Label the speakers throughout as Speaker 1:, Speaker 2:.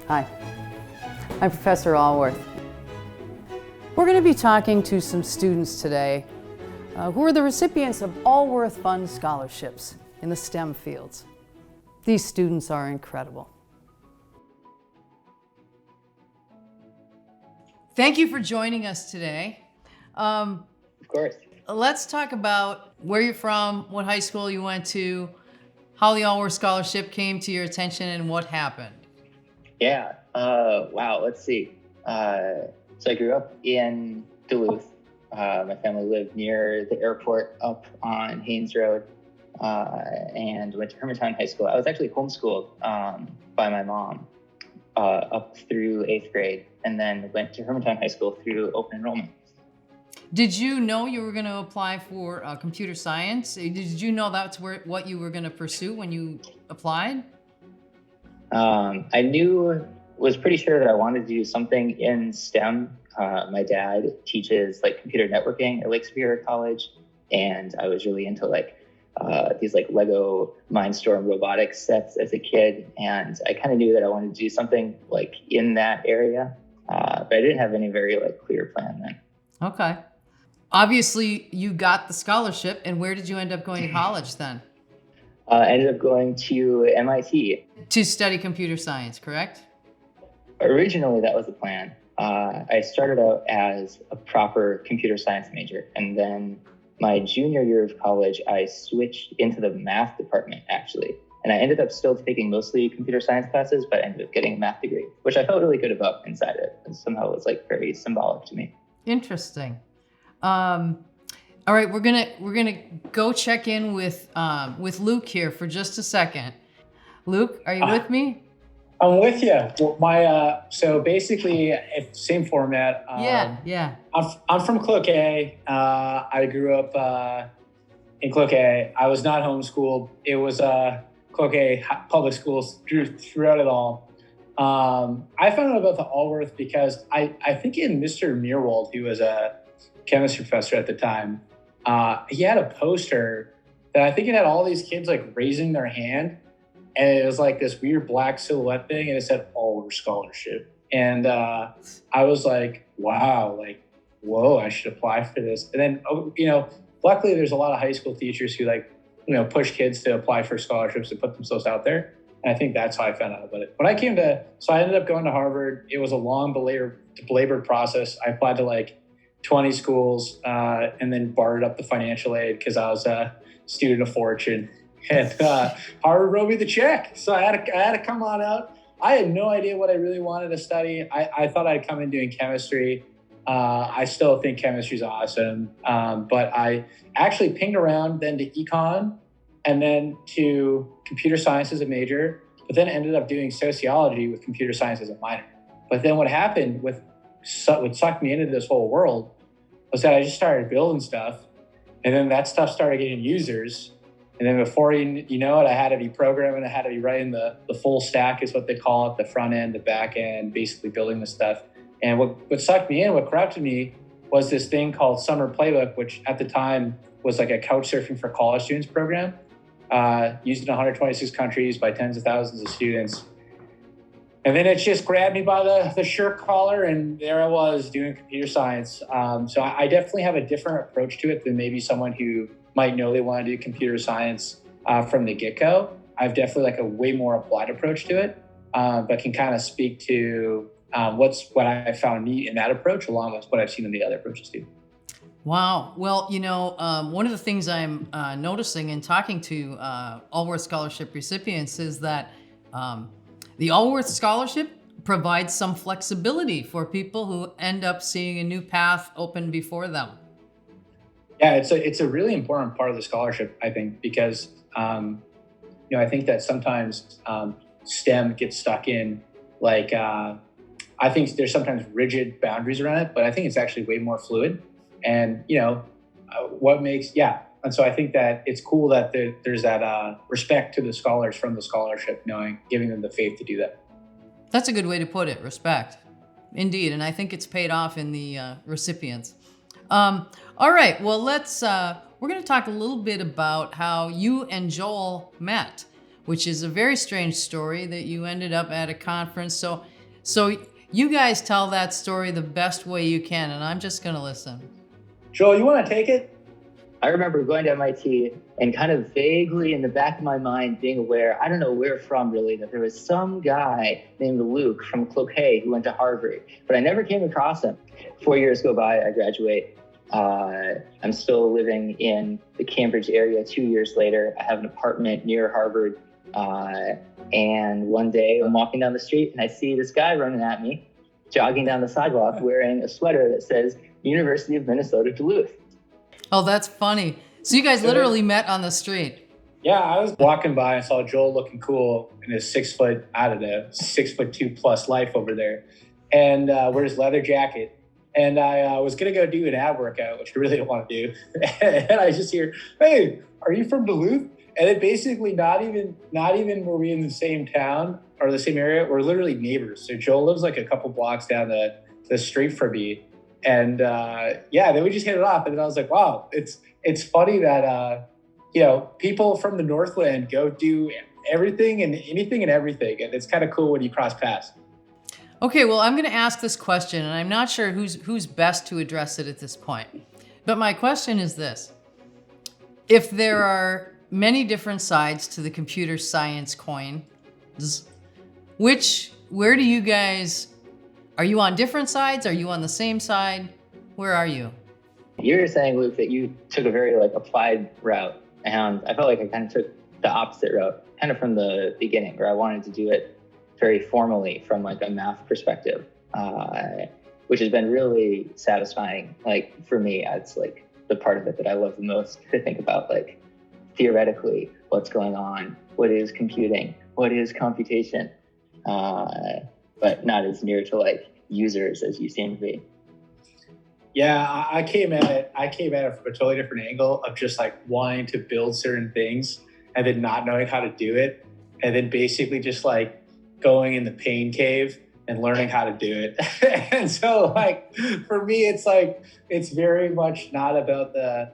Speaker 1: Hi, I'm Professor Allworth. We're going to be talking to some students today who are the recipients of Allworth Fund scholarships in the STEM fields. These students are incredible. Thank you for joining us today.
Speaker 2: Of course.
Speaker 1: Let's talk about where you're from, what high school you went to, how the Allworth Scholarship came to your attention, and what happened.
Speaker 2: Yeah. Wow. Let's see. So I grew up in Duluth. My family lived near the airport up on Haynes Road, and went to Hermantown High School. I was actually homeschooled by my mom up through 8th grade, and then went to Hermantown High School through open enrollment.
Speaker 1: Did you know you were going to apply for computer science? Did you know that's what you were going to pursue when you applied?
Speaker 2: I was pretty sure that I wanted to do something in STEM. My dad teaches like computer networking at Lake Superior College, and I was really into these Lego Mindstorm robotics sets as a kid, and I kind of knew that I wanted to do something like in that area, but I didn't have any very clear plan then.
Speaker 1: Okay. Obviously, you got the scholarship, and where did you end up going to college then?
Speaker 2: I ended up going to MIT.
Speaker 1: To study computer science, correct?
Speaker 2: Originally, that was the plan. I started out as a proper computer science major, and then my junior year of college, I switched into the math department, actually. And I ended up still taking mostly computer science classes, but I ended up getting a math degree, which I felt really good about inside it. And somehow it was very symbolic to me.
Speaker 1: Interesting. All right, we're gonna go check in with Luke here for just a second. Luke, are you with me?
Speaker 3: I'm with you. So basically, same format.
Speaker 1: Yeah.
Speaker 3: I'm from Cloquet. I grew up in Cloquet. I was not homeschooled. It was Cloquet public schools throughout it all. I found out about the Allworth because I think in Mr. Meerwald, who was a chemistry professor at the time, he had a poster that I think it had all these kids raising their hand, and it was this weird black silhouette thing, and it said Allworth Scholarship. And I was like, wow, whoa, I should apply for this. And then, luckily there's a lot of high school teachers who push kids to apply for scholarships to put themselves out there. And I think that's how I found out about it. When I ended up going to Harvard. It was a long belabored process. I applied to 20 schools, and then bartered up the financial aid because I was a student of fortune. And Harvard wrote me the check. So I had to come on out. I had no idea what I really wanted to study. I thought I'd come in doing chemistry. I still think chemistry is awesome. But I actually pinged around then to econ and then to computer science as a major, but then ended up doing sociology with computer science as a minor. What happened what sucked me into this whole world was that I just started building stuff, and then that stuff started getting users. And then before you know it, I had to be programming, I had to be writing the full stack is what they call it, the front end, the back end, basically building the stuff. And what sucked me in, what corrupted me, was this thing called Summer Playbook, which at the time was a couch surfing for college students program, used in 126 countries by tens of thousands of students. And then it just grabbed me by the shirt collar, and there I was doing computer science. So I definitely have a different approach to it than maybe someone who might know they want to do computer science from the get-go. I've definitely a way more applied approach to it, but can kind of speak to what I found neat in that approach, along with what I've seen in the other approaches too.
Speaker 1: Wow. Well, one of the things I'm noticing in talking to Allworth Scholarship recipients is that the Allworth Scholarship provides some flexibility for people who end up seeing a new path open before them.
Speaker 3: Yeah, it's a really important part of the scholarship, I think, because I think that sometimes STEM gets stuck in like I think there's sometimes rigid boundaries around it, but I think it's actually way more fluid. And what makes and so I think that it's cool that there's that respect to the scholars from the scholarship, giving them the faith to do that.
Speaker 1: That's a good way to put it, respect. Indeed, and I think it's paid off in the recipients. All right, well, we're going to talk a little bit about how you and Joel met, which is a very strange story that you ended up at a conference. So you guys tell that story the best way you can, and I'm just going to listen.
Speaker 3: Joel, you want to take it?
Speaker 2: I remember going to MIT and kind of vaguely in the back of my mind being aware, I don't know where from really, that there was some guy named Luke from Cloquet who went to Harvard, but I never came across him. 4 years go by, I graduate. I'm still living in the Cambridge area 2 years later. I have an apartment near Harvard. And one day I'm walking down the street and I see this guy running at me, jogging down the sidewalk wearing a sweater that says University of Minnesota Duluth.
Speaker 1: Oh, that's funny. So you guys literally met on the street.
Speaker 3: Yeah, I was walking by and saw Joel looking cool in his 6'2" plus life over there, and wears his leather jacket. And I was gonna go do an ab workout, which I really don't want to do. And I just hear, "Hey, are you from Duluth?" And it basically not even were we in the same town or the same area. We're literally neighbors. So Joel lives like a couple blocks down the street from me. And then we just hit it off. And then I was like, wow, it's funny that people from the Northland go do everything and anything and everything. And it's kind of cool when you cross paths.
Speaker 1: Okay, well, I'm going to ask this question, and I'm not sure who's best to address it at this point. But my question is this. If there are many different sides to the computer science coin, where do you guys, are you on different sides? Are you on the same side? Where are you?
Speaker 2: You're saying, Luke, that you took a very applied route, and I felt like I kind of took the opposite route, kind of from the beginning, where I wanted to do it very formally from a math perspective, which has been really satisfying. For me, it's the part of it that I love the most to think about, theoretically, what's going on, what is computing, what is computation, but not as near to users as you seem to be.
Speaker 3: Yeah, I came at it from a totally different angle of just wanting to build certain things and then not knowing how to do it, and then basically just going in the pain cave and learning how to do it. And so for me, it's very much not about the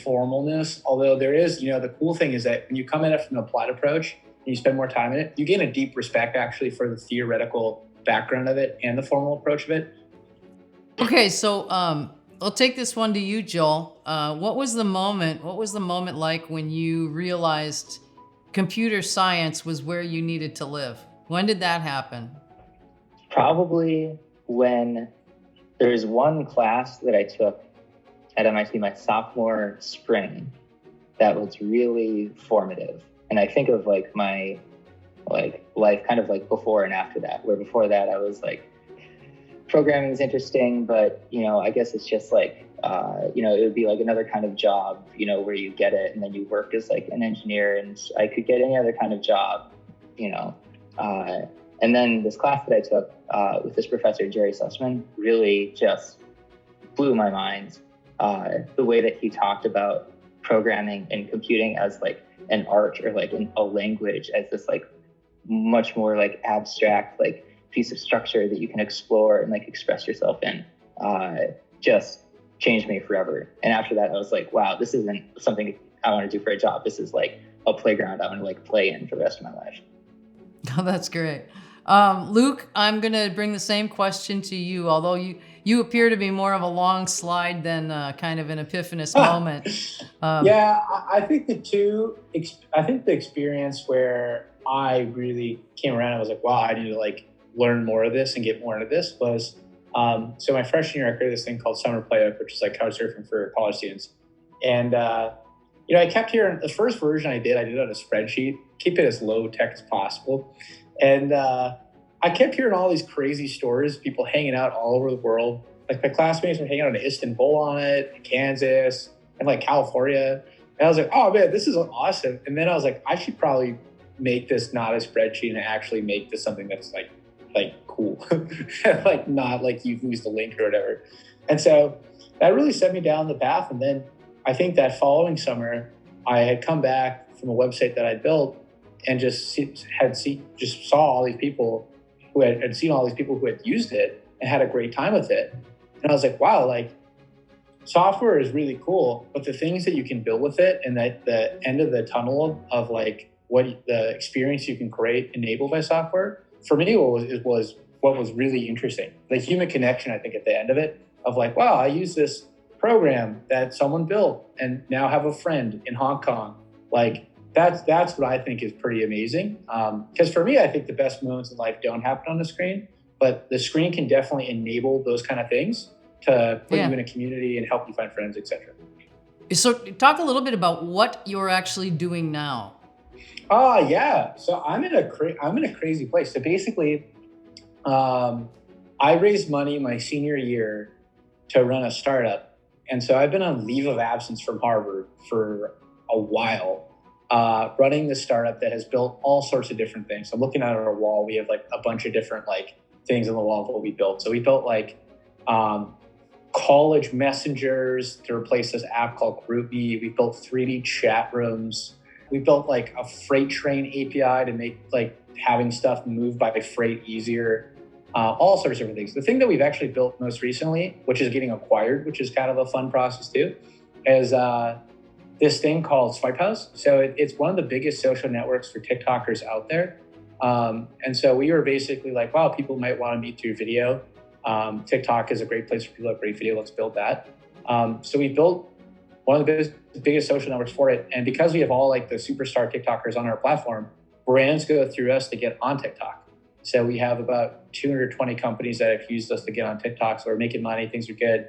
Speaker 3: formalness, although there is, the cool thing is that when you come at it from an applied approach and you spend more time in it, you gain a deep respect actually for the theoretical background of it and the formal approach of it.
Speaker 1: Okay, so I'll take this one to you, Joel. What was the moment like when you realized computer science was where you needed to live? When did that happen?
Speaker 2: Probably when there was one class that I took at MIT my sophomore spring that was really formative. And I think of my life kind of before and after that, where before that I was programming is interesting, but I guess it's just it would be another kind of job, where you get it and then you work as an engineer, and I could get any other kind of job, and then this class that I took with this professor, Jerry Sussman, really just blew my mind. The way that he talked about programming and computing as an art or a language, as this much more abstract piece of structure that you can explore and express yourself in, just changed me forever. And after that, I was wow, this isn't something I want to do for a job. This is a playground I want to play in for the rest of my life.
Speaker 1: Oh, that's great. Luke, I'm going to bring the same question to you, although you appear to be more of a long slide than kind of an epiphanous moment.
Speaker 3: I think the experience where I really came around, I was wow, I need to learn more of this and get more into this was, so my freshman year, I created this thing called Summer Playbook, which is couch surfing for college students. And, I kept hearing the first version I did on a spreadsheet, keep it as low tech as possible. And I kept hearing all these crazy stories, people hanging out all over the world. My classmates were hanging out in Istanbul on it, Kansas, in like California. And I was like, oh man, this is awesome. And then I was like, I should probably make this not a spreadsheet and actually make this something that's like cool, like not like you lose the link or whatever. And so that really set me down the path. And then I think that following summer, I had come back from a website that I built and just saw all these people who had seen all these people who had used it and had a great time with it. And I was like, wow, like software is really cool, but the things that you can build with it and that the end of the tunnel of like what the experience you can create enabled by software, for me, was what was really interesting. The human connection, I think, at the end of it, of like, wow, I use this program that someone built and now have a friend in Hong Kong. Like that's what I think is pretty amazing. Because for me, I think the best moments in life don't happen on the screen, but the screen can definitely enable those kind of things to put you in a community and help you find friends, etc.
Speaker 1: So talk a little bit about what you're actually doing now.
Speaker 3: Yeah. So I'm in a crazy place. So basically, I raised money my senior year to run a startup. And so I've been on leave of absence from Harvard for a while, running this startup that has built all sorts of different things. I'm looking at our wall. We have like a bunch of different like things on the wall of what we built. So we built like college messengers to replace this app called GroupMe. We built 3D chat rooms. We built like a freight train API to make like having stuff move by freight easier. All sorts of different things. The thing that we've actually built most recently, which is getting acquired, which is kind of a fun process too, is this thing called Swipe House. So it's one of the biggest social networks for TikTokers out there. And so we were basically like, wow, people might want to meet through video. TikTok is a great place for people to have great video. Let's build that. So we built one of the biggest social networks for it. And because we have all like the superstar TikTokers on our platform, brands go through us to get on TikTok. So we have about 220 companies that have used us to get on TikTok. So we're making money, things are good.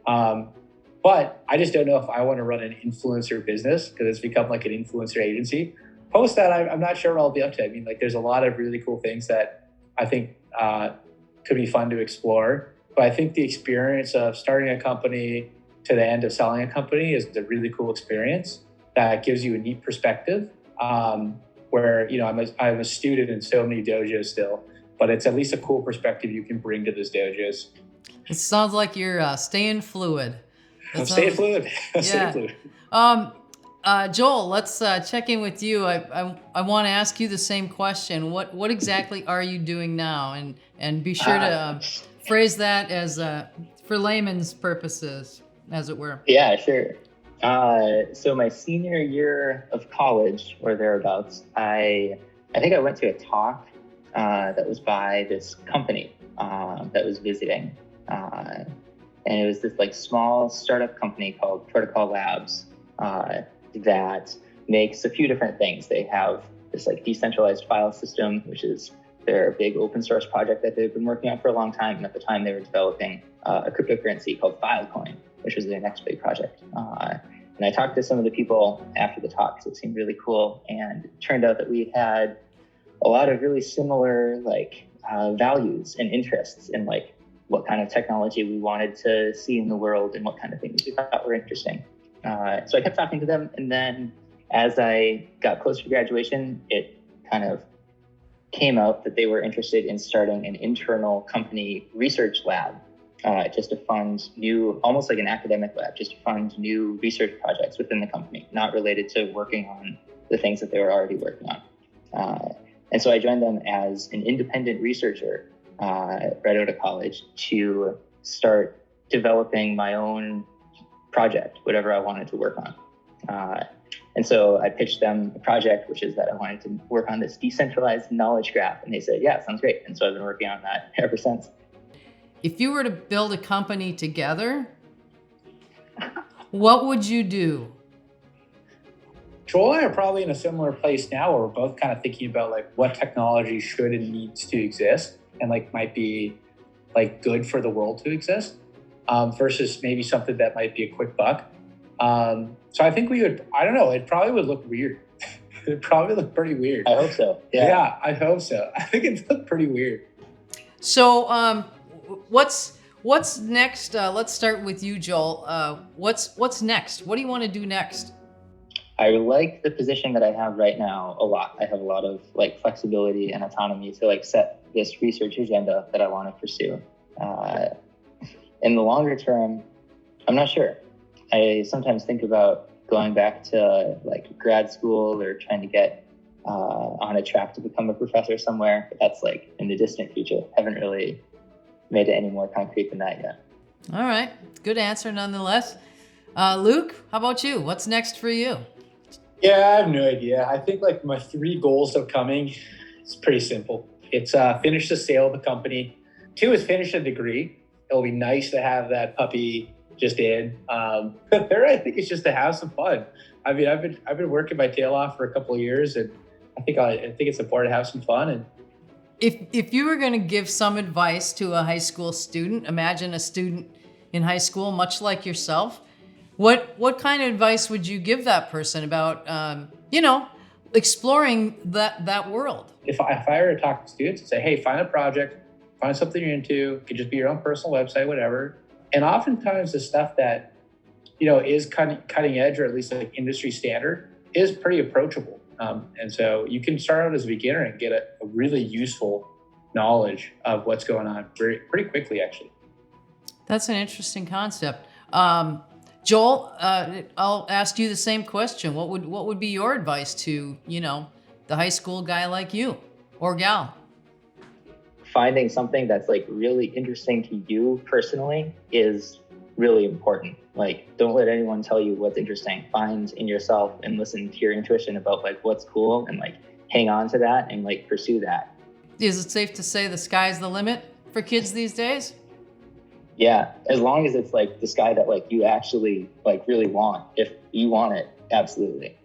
Speaker 3: But I just don't know if I want to run an influencer business because it's become like an influencer agency. Post that, I'm not sure what I'll be up to. I mean, like there's a lot of really cool things that I think could be fun to explore. But I think the experience of starting a company to the end of selling a company is a really cool experience that gives you a neat perspective. Where, you know, I'm a student in so many dojos still, but it's at least a cool perspective you can bring to those dojos.
Speaker 1: It sounds like you're staying fluid.
Speaker 3: I'm staying fluid. Staying fluid.
Speaker 1: Joel, let's check in with you. I want to ask you the same question. What exactly are you doing now? And be sure to phrase that as for layman's purposes, as it were.
Speaker 2: Yeah, sure. So my senior year of college or thereabouts, I think I went to a talk that was by this company that was visiting. And it was this like small startup company called Protocol Labs that makes a few different things. They have this like decentralized file system, which is their big open source project that they've been working on for a long time. And at the time they were developing a cryptocurrency called Filecoin, which was their next big project. And I talked to some of the people after the talk, so it seemed really cool. And it turned out that we had a lot of really similar like values and interests in like what kind of technology we wanted to see in the world and what kind of things we thought were interesting. So I kept talking to them. And then as I got closer to graduation, it kind of came out that they were interested in starting an internal company research lab. Just to fund new, almost like an academic lab, just to fund new research projects within the company, not related to working on the things that they were already working on. And so I joined them as an independent researcher right out of college to start developing my own project, whatever I wanted to work on. And so I pitched them a project, which is that I wanted to work on this decentralized knowledge graph. And they said, yeah, sounds great. And so I've been working on that ever since.
Speaker 1: If you were to build a company together, what would you do?
Speaker 3: Joel and I are probably in a similar place now where we're both kind of thinking about like what technology should and needs to exist and like might be like good for the world to exist versus maybe something that might be a quick buck. So I think I don't know, it probably would look weird. It'd probably look pretty weird.
Speaker 2: I hope so.
Speaker 3: Yeah, I hope so. I think it'd look pretty weird.
Speaker 1: So what's What's next? Let's start with you, Joel. What's next? What do you want to do next?
Speaker 2: I like the position that I have right now a lot. I have a lot of like flexibility and autonomy to like set this research agenda that I want to pursue. In the longer term, I'm not sure. I sometimes think about going back to like grad school or trying to get on a track to become a professor somewhere, but that's like in the distant future. Haven't really made it any more concrete than that yet.
Speaker 1: All right, good answer nonetheless. Luke, how about you? What's next for you?
Speaker 3: Yeah, I have no idea. I think like my 3 goals upcoming, it's pretty simple. It's finish the sale of the company. 2 is finish a degree. It'll be nice to have that puppy just in. 3rd, I think it's just to have some fun. I mean, I've been working my tail off for a couple of years, and I think it's important to have some fun. And
Speaker 1: if you were going to give some advice to a high school student, imagine a student in high school, much like yourself, what kind of advice would you give that person about, exploring that world?
Speaker 3: If I were to talk to students and say, hey, find a project, find something you're into, it could just be your own personal website, whatever. And oftentimes the stuff that, is cutting edge, or at least like industry standard, is pretty approachable. And so you can start out as a beginner and get a really useful knowledge of what's going on pretty quickly, actually.
Speaker 1: That's an interesting concept. Joel, I'll ask you the same question. What would be your advice to, the high school guy like you or gal?
Speaker 2: Finding something that's like really interesting to you personally is really important. Like, don't let anyone tell you what's interesting. Find in yourself and listen to your intuition about like what's cool, and like hang on to that and like pursue that.
Speaker 1: Is it safe to say the sky's the limit for kids these days?
Speaker 2: Yeah, as long as it's like the sky that like you actually like really want. If you want it, absolutely.